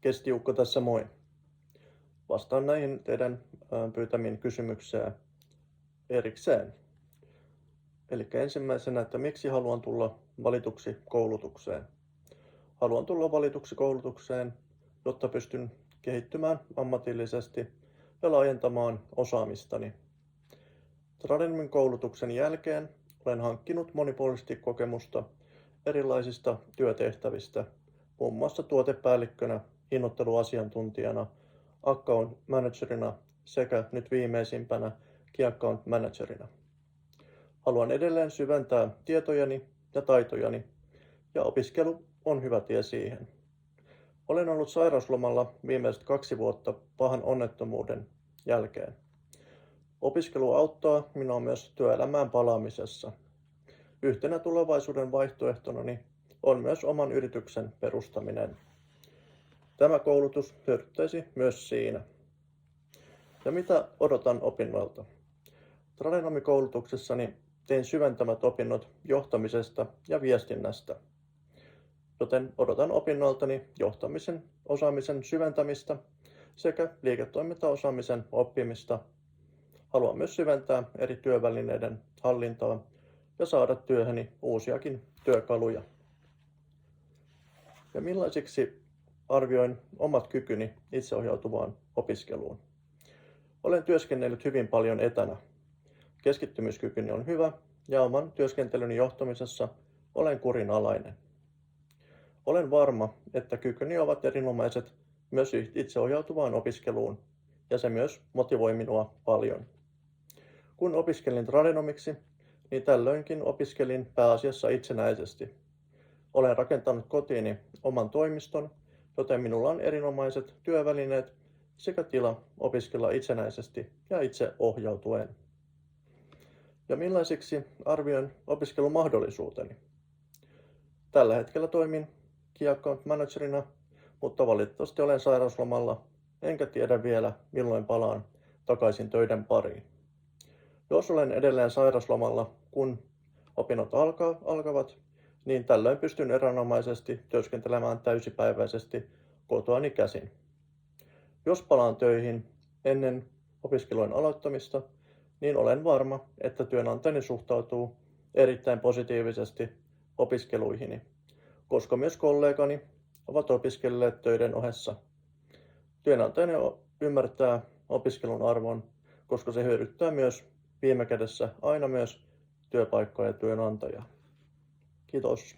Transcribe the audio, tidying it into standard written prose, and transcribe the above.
Kestiukko tässä moi. Vastaan näihin teidän pyytämiin kysymykseen erikseen. Eli ensimmäisenä, että miksi haluan tulla valituksi koulutukseen? Haluan tulla valituksi koulutukseen, jotta pystyn kehittymään ammatillisesti ja laajentamaan osaamistani. Tradenomin koulutuksen jälkeen olen hankkinut monipuolisesti kokemusta erilaisista työtehtävistä, muun muassa tuotepäällikkönä, hinnoitteluasiantuntijana, account managerina sekä nyt viimeisimpänä key account managerina. Haluan edelleen syventää tietojani ja taitojani, ja opiskelu on hyvä tie siihen. Olen ollut sairauslomalla viimeiset 2 vuotta pahan onnettomuuden jälkeen. Opiskelu auttaa minua myös työelämään palaamisessa. Yhtenä tulevaisuuden vaihtoehtonani on myös oman yrityksen perustaminen. Tämä koulutus hyödyttäisi myös siinä. Ja mitä odotan opinnoilta? Tradenomikoulutuksessani tein syventämät opinnot johtamisesta ja viestinnästä. Joten odotan opinnoiltani johtamisen osaamisen syventämistä sekä liiketoimintaosaamisen oppimista. Haluan myös syventää eri työvälineiden hallintaa ja saada työhöni uusiakin työkaluja. Ja millaisiksi arvioin omat kykyni itseohjautuvaan opiskeluun? Olen työskennellyt hyvin paljon etänä. Keskittymiskykyni on hyvä ja oman työskentelyni johtamisessa olen kurinalainen. Olen varma, että kykyni ovat erinomaiset myös itseohjautuvaan opiskeluun ja se myös motivoi minua paljon. Kun opiskelin tradenomiksi, niin tällöinkin opiskelin pääasiassa itsenäisesti. Olen rakentanut kotiini oman toimiston, joten minulla on erinomaiset työvälineet sekä tila opiskella itsenäisesti ja itse ohjautuen. Ja millaisiksi arvioin opiskelumahdollisuuteni? Tällä hetkellä toimin key account managerina, mutta valitettavasti olen sairauslomalla, enkä tiedä vielä milloin palaan takaisin töiden pariin. Jos olen edelleen sairauslomalla, kun opinnot alkavat, niin tällöin pystyn erinomaisesti työskentelemään täysipäiväisesti kotoani käsin. Jos palaan töihin ennen opiskelujen aloittamista, niin olen varma, että työnantajani suhtautuu erittäin positiivisesti opiskeluihini, koska myös kollegani ovat opiskelleet töiden ohessa. Työnantajani ymmärtää opiskelun arvon, koska se hyödyttää myös viime kädessä aina myös työpaikkaa ja työnantajaa. Kiitos.